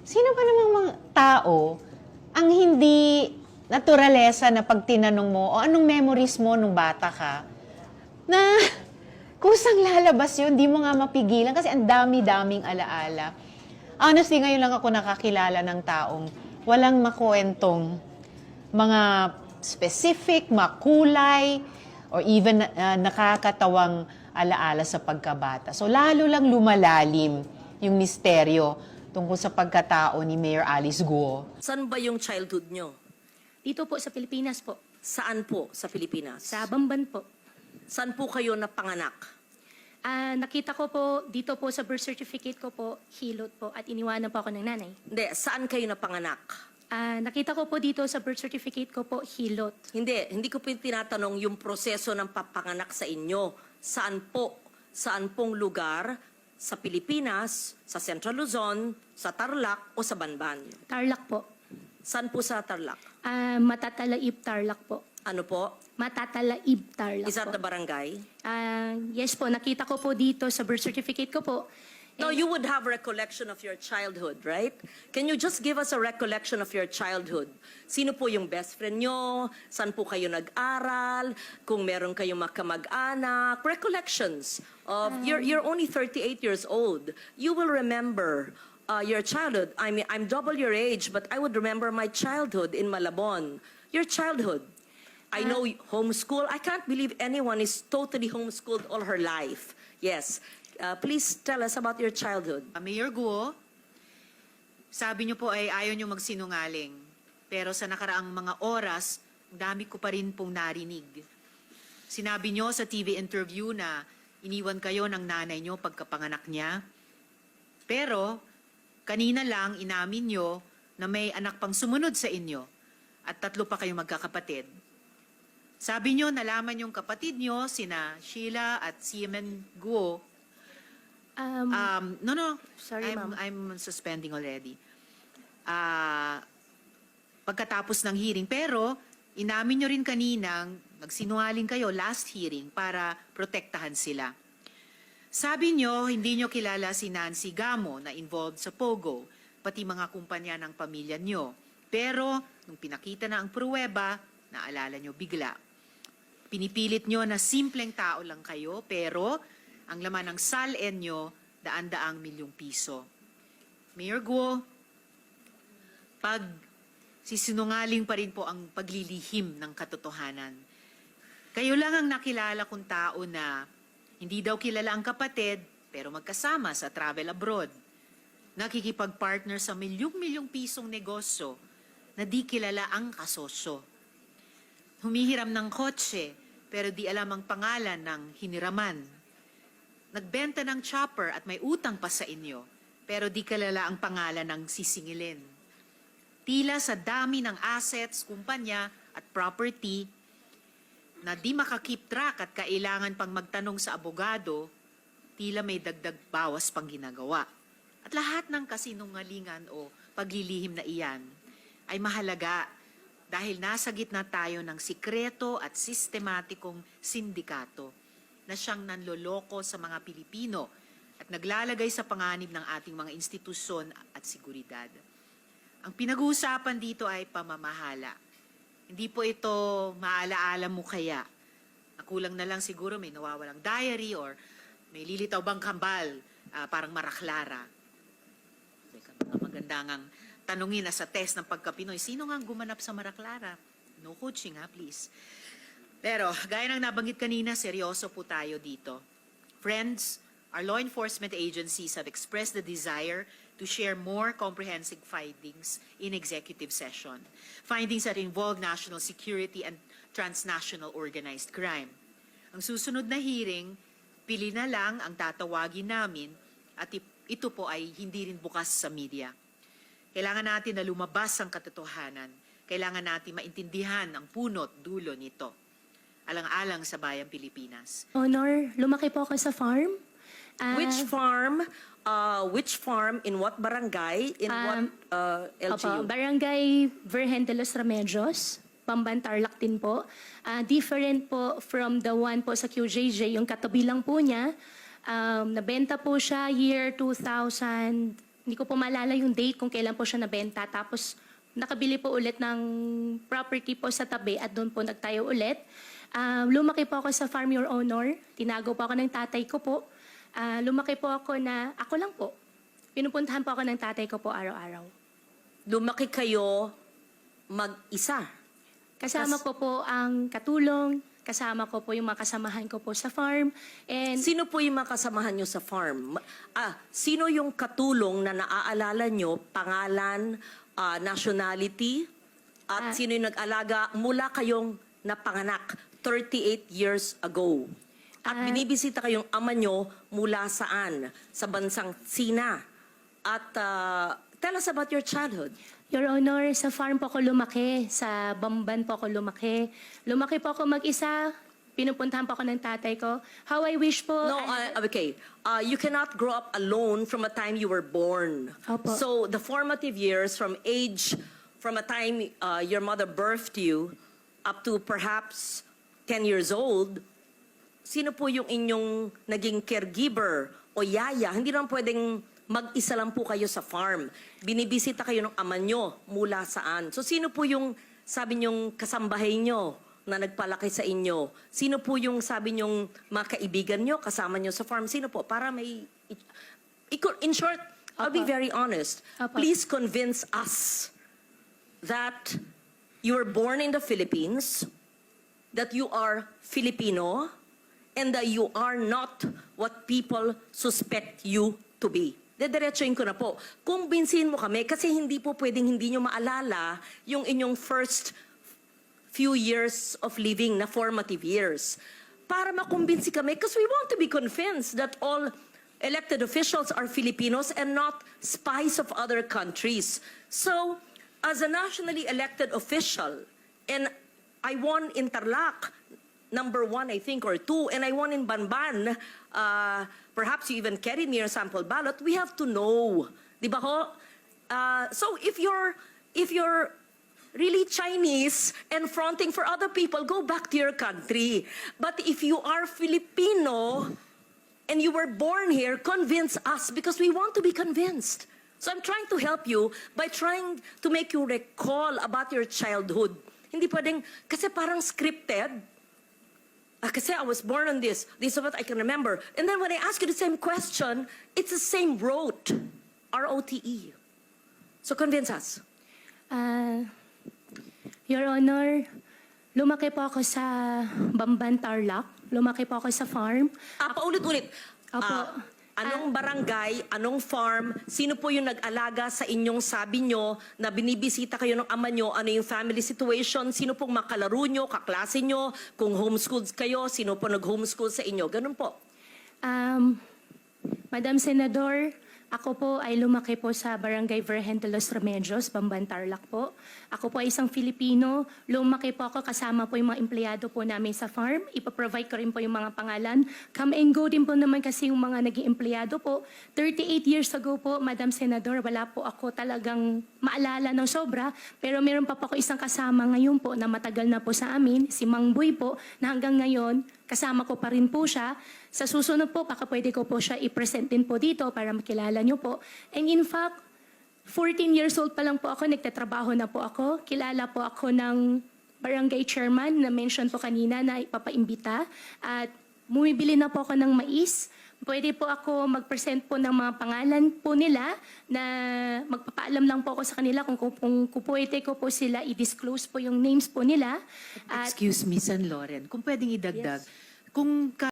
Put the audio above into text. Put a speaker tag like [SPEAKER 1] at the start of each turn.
[SPEAKER 1] Sino ba namang mga tao ang hindi naturalesa na pag tinanong mo o anong memories mo nung bata ka na kusang lalabas yun, di mo nga mapigilan kasi ang dami-daming alaala. Honestly, ngayon lang ako nakakilala ng taong walang makuwentong mga specific, makulay, or even nakakatawang alaala sa pagkabata. So lalo lang lumalalim yung misteryo tungkol sa pagkatao ni Mayor Alice Guo.
[SPEAKER 2] Saan ba yung childhood nyo?
[SPEAKER 3] Dito po sa Pilipinas po.
[SPEAKER 2] Saan po sa Pilipinas?
[SPEAKER 3] Sa Bamban po.
[SPEAKER 2] Saan po kayo napanganak?
[SPEAKER 3] Nakita ko po dito po sa birth certificate ko po, Hilot po, at iniwanan po ako ng nanay.
[SPEAKER 2] Hindi, saan kayo napanganak?
[SPEAKER 3] Nakita ko po dito sa birth certificate ko po, Hilot.
[SPEAKER 2] Hindi ko po tinatanong yung proseso ng papanganak sa inyo. Saan po? Saan pong lugar sa Pilipinas, sa Central Luzon, sa Tarlac o sa Banban?
[SPEAKER 3] Tarlac po.
[SPEAKER 2] Saan po sa Tarlac?
[SPEAKER 3] Matatalaib Tarlac po.
[SPEAKER 2] Ano po?
[SPEAKER 3] Matatalaib Tarlac
[SPEAKER 2] Is that
[SPEAKER 3] po.
[SPEAKER 2] the barangay?
[SPEAKER 3] Yes po, nakita ko po dito sa birth certificate ko po.
[SPEAKER 2] No, you would have recollection of your childhood, right? Can you just give us a recollection of your childhood? Sino po yung best friend nyo? Saan po kayo nag-aral? Kung meron kayong makamag-anak? Recollections of, you're only 38 years old. You will remember your childhood. I mean, I'm double your age, but I would remember my childhood in Malabon. Your childhood. I know homeschool. I can't believe anyone is totally homeschooled all her life. Yes. Please tell us about your childhood.
[SPEAKER 4] Mayor Guo, sabi niyo po ay ayaw niyo magsinungaling. Pero sa nakaraang mga oras, dami ko pa rin pong narinig. Sinabi niyo sa TV interview na iniwan kayo ng nanay niyo pagkapanganak niya. Pero kanina lang inamin niyo na may anak pang sumunod sa inyo at 3 pa kayong magkakapatid. Sabi niyo nalaman yung kapatid niyo, sina Sheila at Siemen Guo. No.
[SPEAKER 3] Sorry, ma'am.
[SPEAKER 4] I'm suspending already. Pagkatapos ng hearing. Pero, inamin nyo rin kaninang nagsinungaling kayo last hearing para protektahan sila. Sabi nyo, hindi nyo kilala si Nancy Gamo na involved sa Pogo, pati mga kumpanya ng pamilya nyo. Pero, nung pinakita na ang pruweba, naalala nyo bigla. Pinipilit nyo na simpleng tao lang kayo, pero ang laman ng SALN nyo, daan-daang milyong piso. Mayor Guo, pag sisinungaling pa rin po ang paglilihim ng katotohanan. Kayo lang ang nakilala kong tao na hindi daw kilala ang kapatid, pero magkasama sa travel abroad. Nakikipag-partner sa milyong-milyong pisong negosyo na di kilala ang kasosyo. Humihiram ng kotse, pero di alam ang pangalan ng hiniraman. Nagbenta ng chopper at may utang pa sa inyo, pero di kilala ang pangalan ng sisingilin. Tila sa dami ng assets, kumpanya at property na di makakip track at kailangan pang magtanong sa abogado, tila may dagdag bawas pang ginagawa. At lahat ng kasinungalingan o paglilihim na iyan ay mahalaga dahil nasa gitna tayo ng sikreto at sistematikong sindikato na siyang nanloloko sa mga Pilipino at naglalagay sa panganib ng ating mga institusyon at seguridad. Ang pinag-uusapan dito ay pamamahala. Hindi po ito maalaala mo kaya. Nakulang na lang siguro may nawawalang diary or may lilitaw bang kambal, parang maraklara. Maganda ngang tanungin na sa test ng pagka-Pinoy, sino nga gumanap sa maraklara? No coaching ha, please. Pero, gaya ng nabanggit kanina, seryoso po tayo dito. Friends, our law enforcement agencies have expressed the desire to share more comprehensive findings in executive session. Findings that involve national security and transnational organized crime. Ang susunod na hearing, pili na lang ang tatawagin namin at ito po ay hindi rin bukas sa media. Kailangan natin na lumabas ang katotohanan. Kailangan natin maintindihan ang punot dulo nito. Alang-alang sa bayang Pilipinas.
[SPEAKER 3] Honor, lumaki po ako sa farm.
[SPEAKER 2] Which farm? Which farm? In what barangay? In what LGU?
[SPEAKER 3] Barangay Virgen de los Remedios, Bamban Tarlac din po. Different po from the one po sa QJJ, yung katabi lang po niya. Nabenta po siya year 2000, hindi ko po maalala yung date kung kailan po siya nabenta. Tapos nakabili po ulit ng property po sa tabi at doon po nagtayo ulit. Lumaki po ako sa Farm Your Honor. Tinago po ako ng tatay ko po. Lumaki po ako na ako lang po. Pinupuntahan po ako ng tatay ko po araw-araw.
[SPEAKER 2] Lumaki kayo mag-isa.
[SPEAKER 3] Kasama ko po ang katulong, kasama ko po yung mga kasamahan ko po sa farm. And
[SPEAKER 2] Sino po yung mga kasamahan nyo sa farm? Sino yung katulong na naaalala nyo, pangalan, nationality, at sino yung nag-alaga mula kayong napanganak 38 years ago? At binibisita kayong ama nyo mula saan? Sa bansang Sina. At tell us about your childhood.
[SPEAKER 3] Your Honor, sa farm po ako lumaki, sa Bamban po ako lumaki. Lumaki po ako mag-isa, pinupuntahan po ako ng tatay ko. How I wish po...
[SPEAKER 2] No, okay. You cannot grow up alone from a time you were born.
[SPEAKER 3] Opo.
[SPEAKER 2] So the formative years from a time your mother birthed you up to perhaps 10 years old, sino po yung inyong naging caregiver o yaya? Hindi naman pwedeng mag-isa lang po kayo sa farm. Binibisita kayo ng ama nyo mula saan. So sino po yung sabi nyong kasambahay nyo na nagpalaki sa inyo? Sino po yung sabi nyong mga kaibigan nyo, kasama nyo sa farm? Sino po? Para may... In short, I'll be
[SPEAKER 3] Opo.
[SPEAKER 2] very honest.
[SPEAKER 3] Opo.
[SPEAKER 2] Please convince us that you were born in the Philippines, that you are Filipino, and that you are not what people suspect you to be. Dediretsuin ko na po. Kumbinsihin mo kami kasi hindi po pwedeng hindi nyo maalala yung inyong first few years of living na formative years. Para makumbinsi kami because we want to be convinced that all elected officials are Filipinos and not spies of other countries. So, as a nationally elected official, and I won in Tarlac, number 1, I think, or 2, and I won in Banban, perhaps you even carried me your sample ballot, we have to know. Di ba ho? So if you're really Chinese and fronting for other people, go back to your country. But if you are Filipino and you were born here, convince us because we want to be convinced. So I'm trying to help you by trying to make you recall about your childhood. Hindi pwedeng, kasi parang scripted. Kasi I was born on this. This is what I can remember. And then when I ask you the same question, it's the same rote. R-O-T-E. So convince us.
[SPEAKER 3] Your Honor, lumaki po ako sa Bamban, Tarlac. Lumaki po ako sa farm.
[SPEAKER 2] Paulit-ulit.
[SPEAKER 3] Opo.
[SPEAKER 2] Anong barangay, anong farm, sino po yung nag-alaga sa inyong sabi nyo na binibisita kayo ng ama nyo, ano yung family situation, sino pong makalaro nyo, kaklase nyo, kung homeschooled kayo, sino po nag-homeschool sa inyo, ganun po.
[SPEAKER 3] Madam Senador, ako po ay lumaki po sa Barangay Virgen de los Remedios, Bamban, Tarlac po. Ako po ay isang Filipino. Lumaki po ako kasama po yung mga empleyado po namin sa farm. Ipaprovide ko rin po yung mga pangalan. Come and go din po naman kasi yung mga naging empleyado po. 38 years ago po, Madam Senador, wala po ako talagang maalala ng sobra. Pero meron pa po ako isang kasama ngayon po na matagal na po sa amin, si Mang Boy po, na hanggang ngayon, kasama ko pa rin po siya. Sa susunod po, baka pwede ko po siya i-present din po dito para makilala niyo po. And in fact, 14 years old pa lang po ako, nagtatrabaho na po ako. Kilala po ako ng barangay chairman na mention po kanina na ipapaimbita. At bumibili na po ako ng mais. Pwede po ako mag-present po ng mga pangalan po nila na magpapaalam lang po ako sa kanila kung pwede ko po sila i-disclose po yung names po nila. At
[SPEAKER 4] Excuse me, San Loren, kung pwedeng idagdag. Kung